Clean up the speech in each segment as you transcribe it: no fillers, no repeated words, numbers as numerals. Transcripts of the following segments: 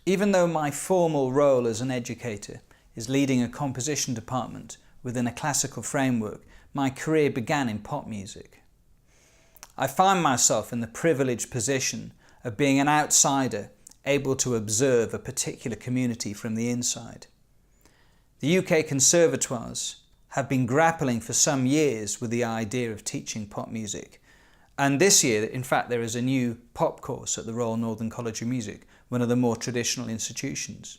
Even though my formal role as an educator is leading a composition department within a classical framework, my career began in pop music. I find myself in the privileged position of being an outsider able to observe a particular community from the inside. The UK Conservatoires have been grappling for some years with the idea of teaching pop music. And this year, in fact, there is a new pop course at the Royal Northern College of Music, one of the more traditional institutions.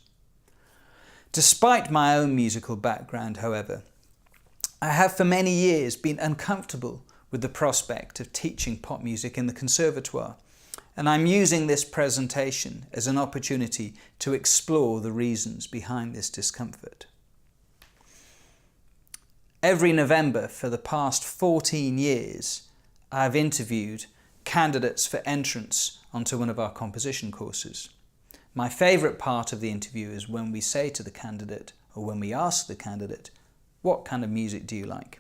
Despite my own musical background, however, I have for many years been uncomfortable with the prospect of teaching pop music in the Conservatoire, and I'm using this presentation as an opportunity to explore the reasons behind this discomfort. Every November for the past 14 years, I've interviewed candidates for entrance onto one of our composition courses. My favourite part of the interview is when we say to the candidate, or when we ask the candidate, what kind of music do you like?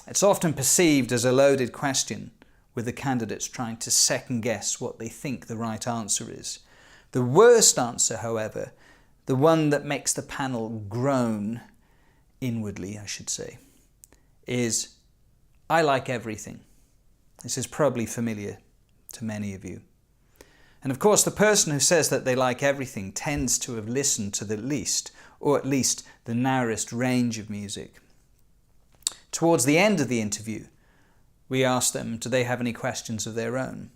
It's often perceived as a loaded question, with the candidates trying to second guess what they think the right answer is. The worst answer, however, the one that makes the panel groan inwardly, I should say, is I like everything. This is probably familiar to many of you. And of course, the person who says that they like everything tends to have listened to the least, or at least the narrowest range of music. Towards the end of the interview, we asked them, do they have any questions of their own?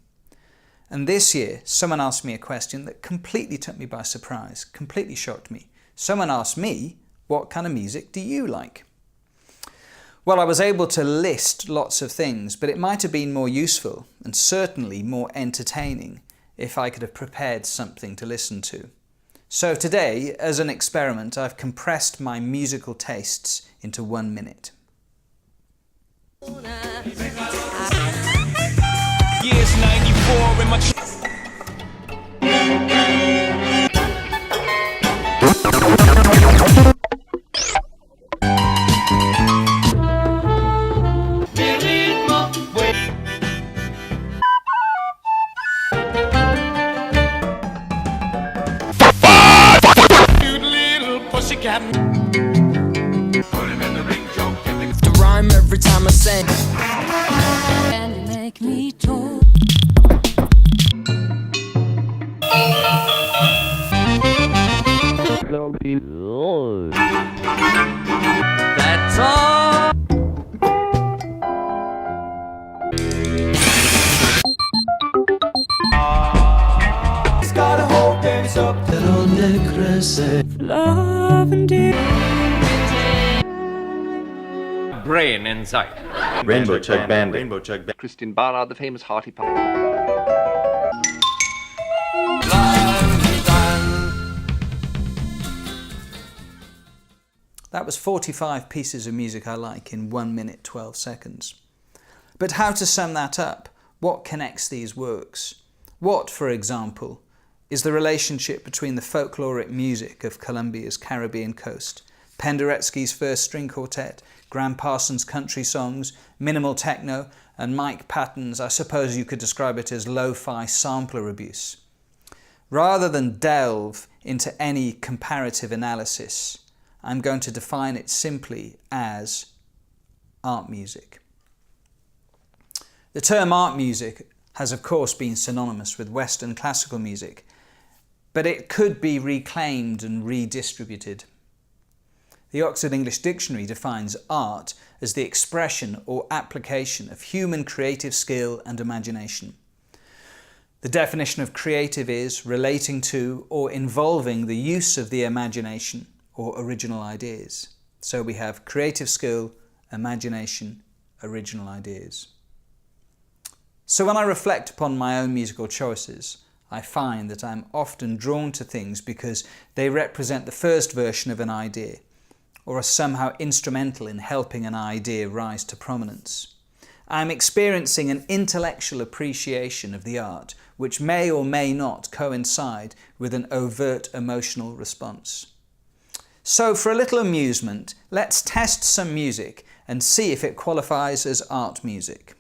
And this year, someone asked me a question that completely took me by surprise, completely shocked me. Someone asked me, what kind of music do you like? Well, I was able to list lots of things, but it might have been more useful and certainly more entertaining if I could have prepared something to listen to. So today, as an experiment, I've compressed my musical tastes into 1 minute. Years 94 in my to rhyme every time I sing. And you make me talk. That's all. It's gotta hold things up. Love and dear. Brain inside. Rainbow Chug Bandit. Rainbow Chug Bandit. Christian Barnard, the famous hearty pop. That was 45 pieces of music I like in 1 minute 12 seconds. But how to sum that up? What connects these works? What, for example, is the relationship between the folkloric music of Colombia's Caribbean coast, Penderecki's First String Quartet, Graham Parsons' country songs, minimal techno, and Mike Patton's, I suppose you could describe it as lo-fi sampler abuse? Rather than delve into any comparative analysis, I'm going to define it simply as art music. The term art music has of course been synonymous with Western classical music, but it could be reclaimed and redistributed. The Oxford English Dictionary defines art as the expression or application of human creative skill and imagination. The definition of creative is relating to or involving the use of the imagination or original ideas. So we have creative skill, imagination, original ideas. So when I reflect upon my own musical choices, I find that I'm often drawn to things because they represent the first version of an idea, or are somehow instrumental in helping an idea rise to prominence. I'm experiencing an intellectual appreciation of the art, which may or may not coincide with an overt emotional response. So for a little amusement, let's test some music and see if it qualifies as art music.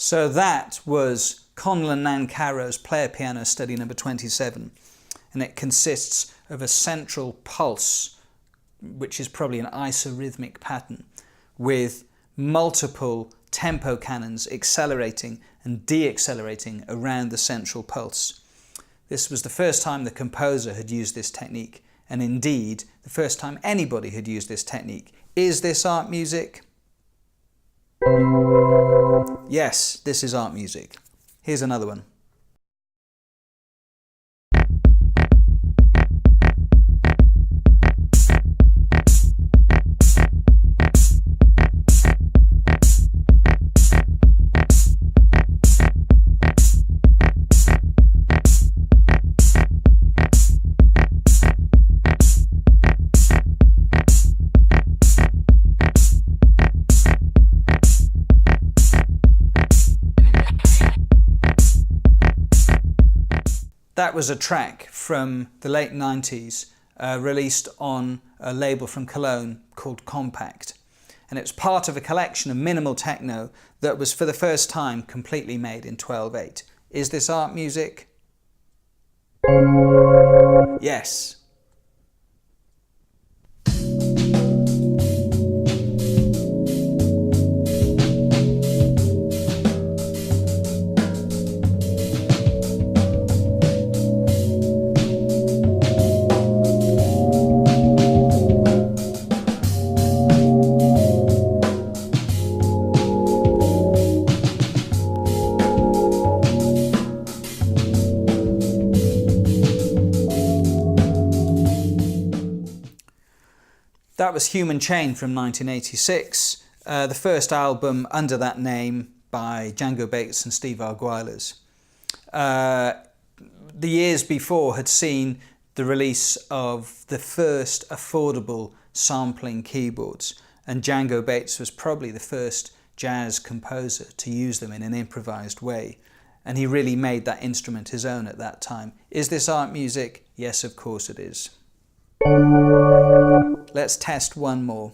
So that was Conlon Nancarrow's Player Piano Study number 27, and it consists of a central pulse, which is probably an isorhythmic pattern, with multiple tempo cannons accelerating and deaccelerating around the central pulse. This was the first time the composer had used this technique, and indeed the first time anybody had used this technique. Is this art music? Yes, this is art music. Here's another one. That was a track from the late 90s, released on a label from Cologne called Compact. And it was part of a collection of minimal techno that was for the first time completely made in 12/8. Is this art music? Yes. That was Human Chain from 1986, the first album under that name by Django Bates and Steve Arguelles. The years before had seen the release of the first affordable sampling keyboards, and Django Bates was probably the first jazz composer to use them in an improvised way, and he really made that instrument his own at that time. Is this art music? Yes, of course it is. Let's test one more.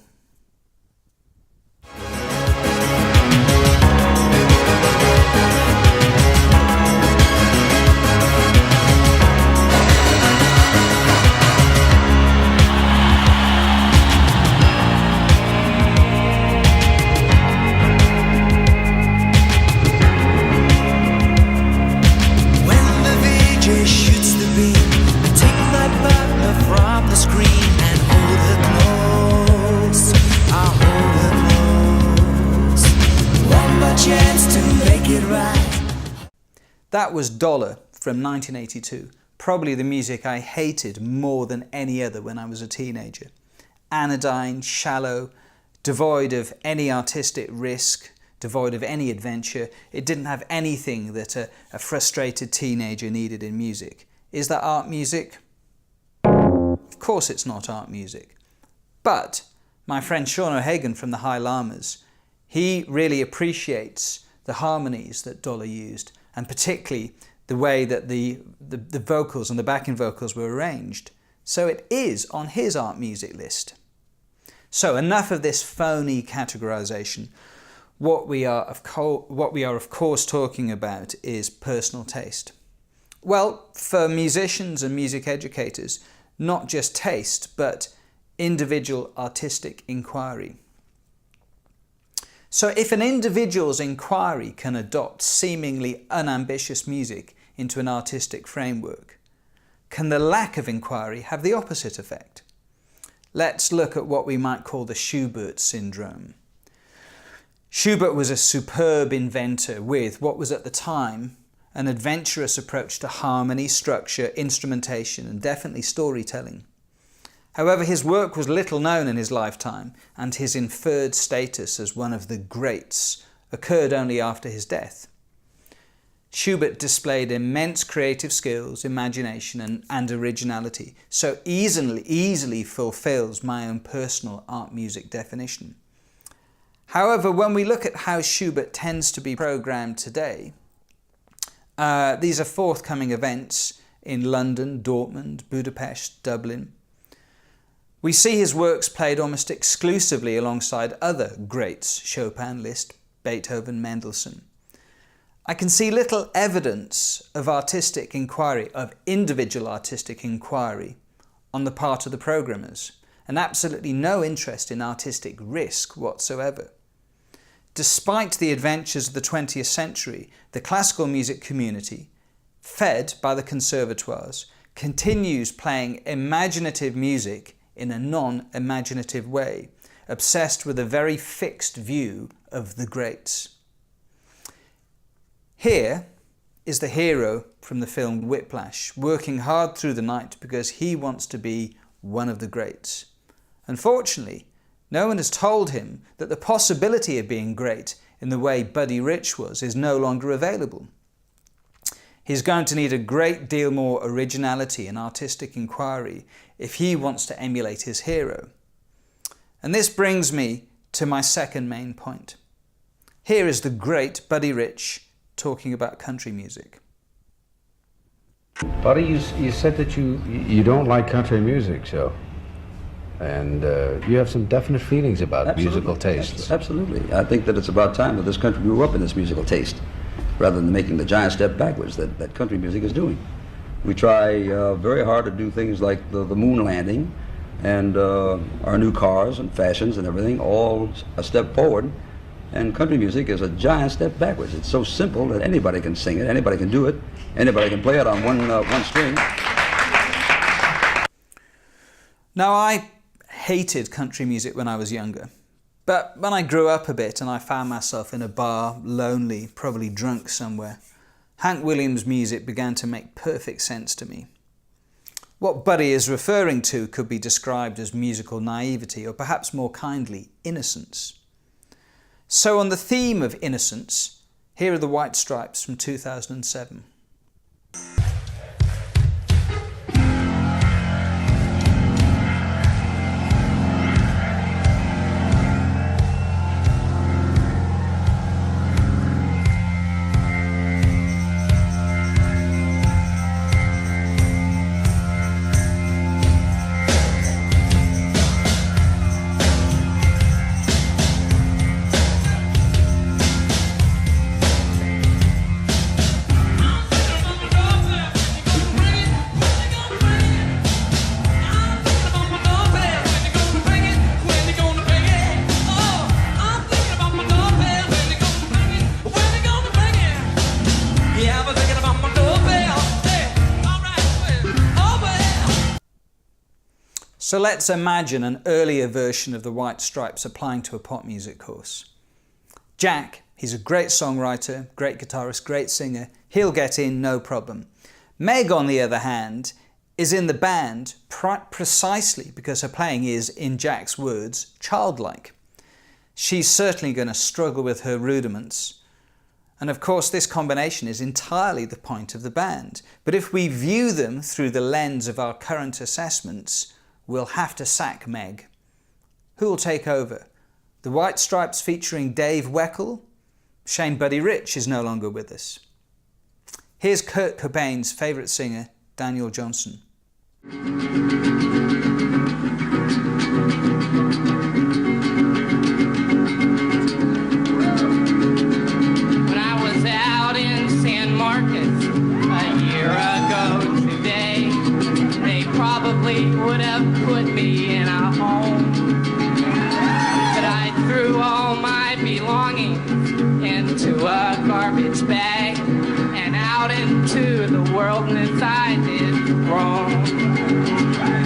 That was Dollar from 1982, probably the music I hated more than any other when I was a teenager. Anodyne, shallow, devoid of any artistic risk, devoid of any adventure. It didn't have anything that a frustrated teenager needed in music. Is that art music? Of course it's not art music. But my friend Sean O'Hagan from the High Llamas, he really appreciates the harmonies that Dollar used, and particularly the way that the vocals and the backing vocals were arranged. So it is on his art music list. So enough of this phony categorization. What we are of course talking about is personal taste. Well, for musicians and music educators, not just taste, but individual artistic inquiry. So if an individual's inquiry can adopt seemingly unambitious music into an artistic framework, can the lack of inquiry have the opposite effect? Let's look at what we might call the Schubert syndrome. Schubert was a superb inventor with what was at the time an adventurous approach to harmony, structure, instrumentation, and definitely storytelling. However, his work was little known in his lifetime, and his inferred status as one of the greats occurred only after his death. Schubert displayed immense creative skills, imagination, and originality, so easily fulfills my own personal art music definition. However, when we look at how Schubert tends to be programmed today, these are forthcoming events in London, Dortmund, Budapest, Dublin. We see his works played almost exclusively alongside other greats, Chopin, Liszt, Beethoven, Mendelssohn. I can see little evidence of artistic inquiry, of individual artistic inquiry on the part of the programmers, and absolutely no interest in artistic risk whatsoever. Despite the adventures of the 20th century, the classical music community, fed by the Conservatoires, continues playing imaginative music in a non-imaginative way, obsessed with a very fixed view of the greats. Here is the hero from the film Whiplash, working hard through the night because he wants to be one of the greats. Unfortunately, no one has told him that the possibility of being great in the way Buddy Rich was is no longer available. He's going to need a great deal more originality and artistic inquiry if he wants to emulate his hero. And this brings me to my second main point. Here is the great Buddy Rich talking about country music. Buddy, you said that you don't like country music, so, and you have some definite feelings about musical tastes. Absolutely. I think that it's about time that this country grew up in this musical taste, rather than making the giant step backwards that country music is doing. We try very hard to do things like the moon landing and our new cars and fashions and everything, all a step forward. And country music is a giant step backwards. It's so simple that anybody can sing it, anybody can do it, anybody can play it on one string. Now, I hated country music when I was younger. But when I grew up a bit and I found myself in a bar, lonely, probably drunk somewhere, Hank Williams' music began to make perfect sense to me. What Buddy is referring to could be described as musical naivety, or perhaps more kindly, innocence. So on the theme of innocence, here are the White Stripes from 2007. So let's imagine an earlier version of the White Stripes applying to a pop music course. Jack, he's a great songwriter, great guitarist, great singer. He'll get in, no problem. Meg, on the other hand, is in the band precisely because her playing is, in Jack's words, childlike. She's certainly going to struggle with her rudiments. And of course, this combination is entirely the point of the band. But if we view them through the lens of our current assessments, we'll have to sack Meg. Who'll take over? The White Stripes featuring Dave Weckl? Shame Buddy Rich is no longer with us. Here's Kurt Cobain's favourite singer, Daniel Johnston. When I was out in San Marcos a year ago today, they probably would have put me in a home. But I threw all my belongings into a garbage bag and out into the wilderness I did roam.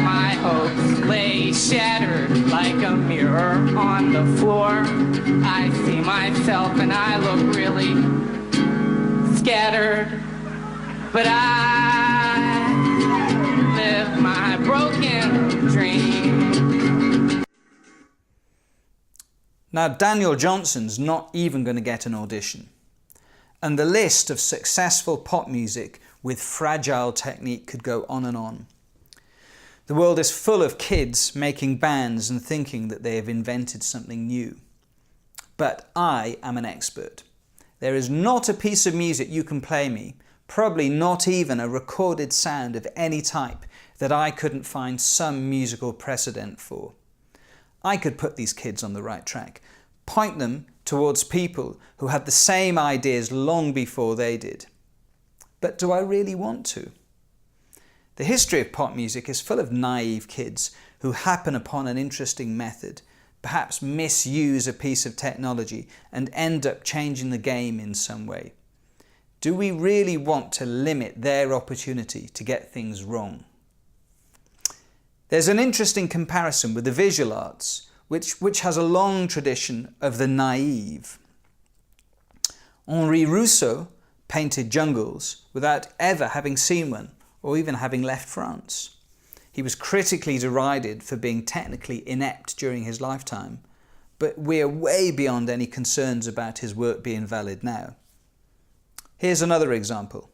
My hopes lay shattered like a mirror on the floor. I see myself and I look really scattered, but I live my broken dream. Now, Daniel Johnston's not even going to get an audition. And the list of successful pop music with fragile technique could go on and on. The world is full of kids making bands and thinking that they have invented something new. But I am an expert. There is not a piece of music you can play me, probably not even a recorded sound of any type, that I couldn't find some musical precedent for. I could put these kids on the right track, point them towards people who had the same ideas long before they did. But do I really want to? The history of pop music is full of naive kids who happen upon an interesting method, perhaps misuse a piece of technology and end up changing the game in some way. Do we really want to limit their opportunity to get things wrong? There's an interesting comparison with the visual arts, which has a long tradition of the naive. Henri Rousseau painted jungles without ever having seen one or even having left France. He was critically derided for being technically inept during his lifetime, but we're way beyond any concerns about his work being valid now. Here's another example.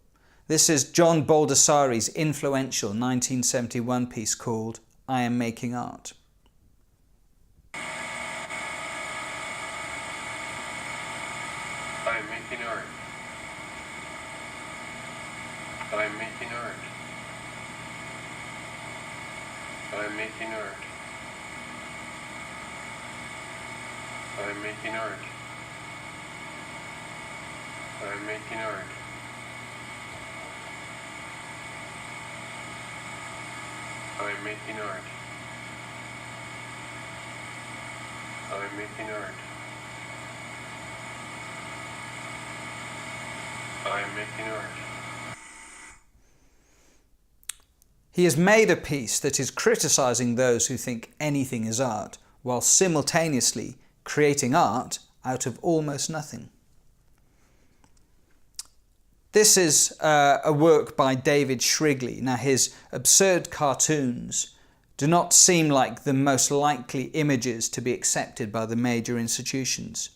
This is John Baldessari's influential 1971 piece called I Am Making Art. I am making art. I am making art. I am making art. I am making art. I am making art. I am making art. I am making art. I am making art. He has made a piece that is criticising those who think anything is art, while simultaneously creating art out of almost nothing. This is a work by David Shrigley. Now, his absurd cartoons do not seem like the most likely images to be accepted by the major institutions.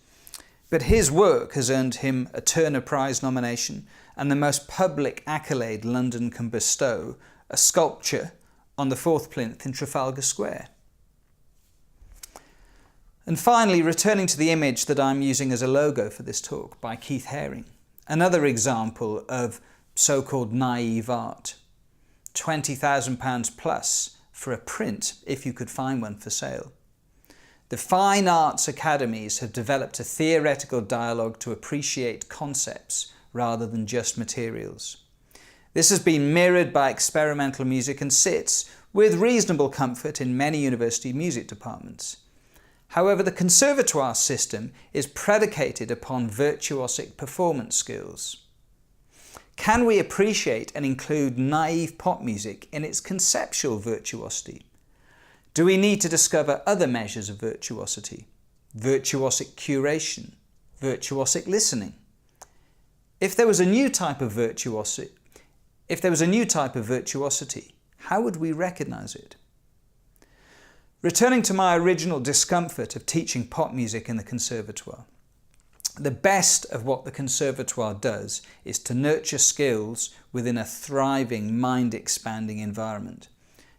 But his work has earned him a Turner Prize nomination and the most public accolade London can bestow, a sculpture on the fourth plinth in Trafalgar Square. And finally, returning to the image that I'm using as a logo for this talk by Keith Haring, another example of so-called naive art. £20,000 plus for a print, if you could find one for sale. The fine arts academies have developed a theoretical dialogue to appreciate concepts rather than just materials. This has been mirrored by experimental music and sits with reasonable comfort in many university music departments. However, the Conservatoire system is predicated upon virtuosic performance skills. Can we appreciate and include naive pop music in its conceptual virtuosity? Do we need to discover other measures of virtuosity? Virtuosic curation, virtuosic listening. If there was a new type of virtuosity, how would we recognize it? Returning to my original discomfort of teaching pop music in the Conservatoire, the best of what the Conservatoire does is to nurture skills within a thriving, mind-expanding environment.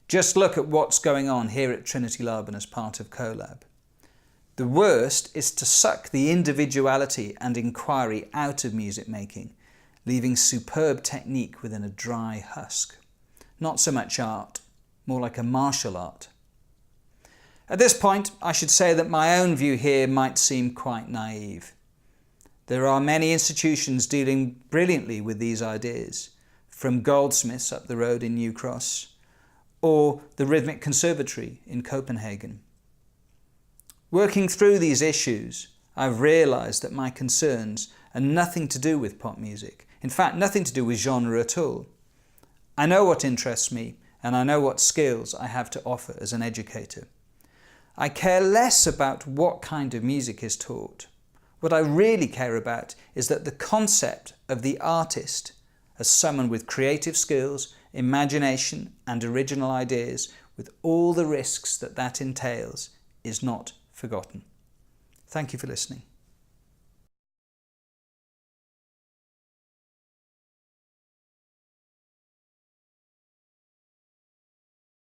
Just look at what's going on here at Trinity Laban as part of CoLab. The worst is to suck the individuality and inquiry out of music making, leaving superb technique within a dry husk. Not so much art, more like a martial art. At this point, I should say that my own view here might seem quite naive. There are many institutions dealing brilliantly with these ideas, from Goldsmiths up the road in New Cross, or the Rhythmic Conservatory in Copenhagen. Working through these issues, I've realised that my concerns are nothing to do with pop music. In fact, nothing to do with genre at all. I know what interests me, and I know what skills I have to offer as an educator. I care less about what kind of music is taught. What I really care about is that the concept of the artist as someone with creative skills, imagination and original ideas, with all the risks that entails, is not forgotten. Thank you for listening.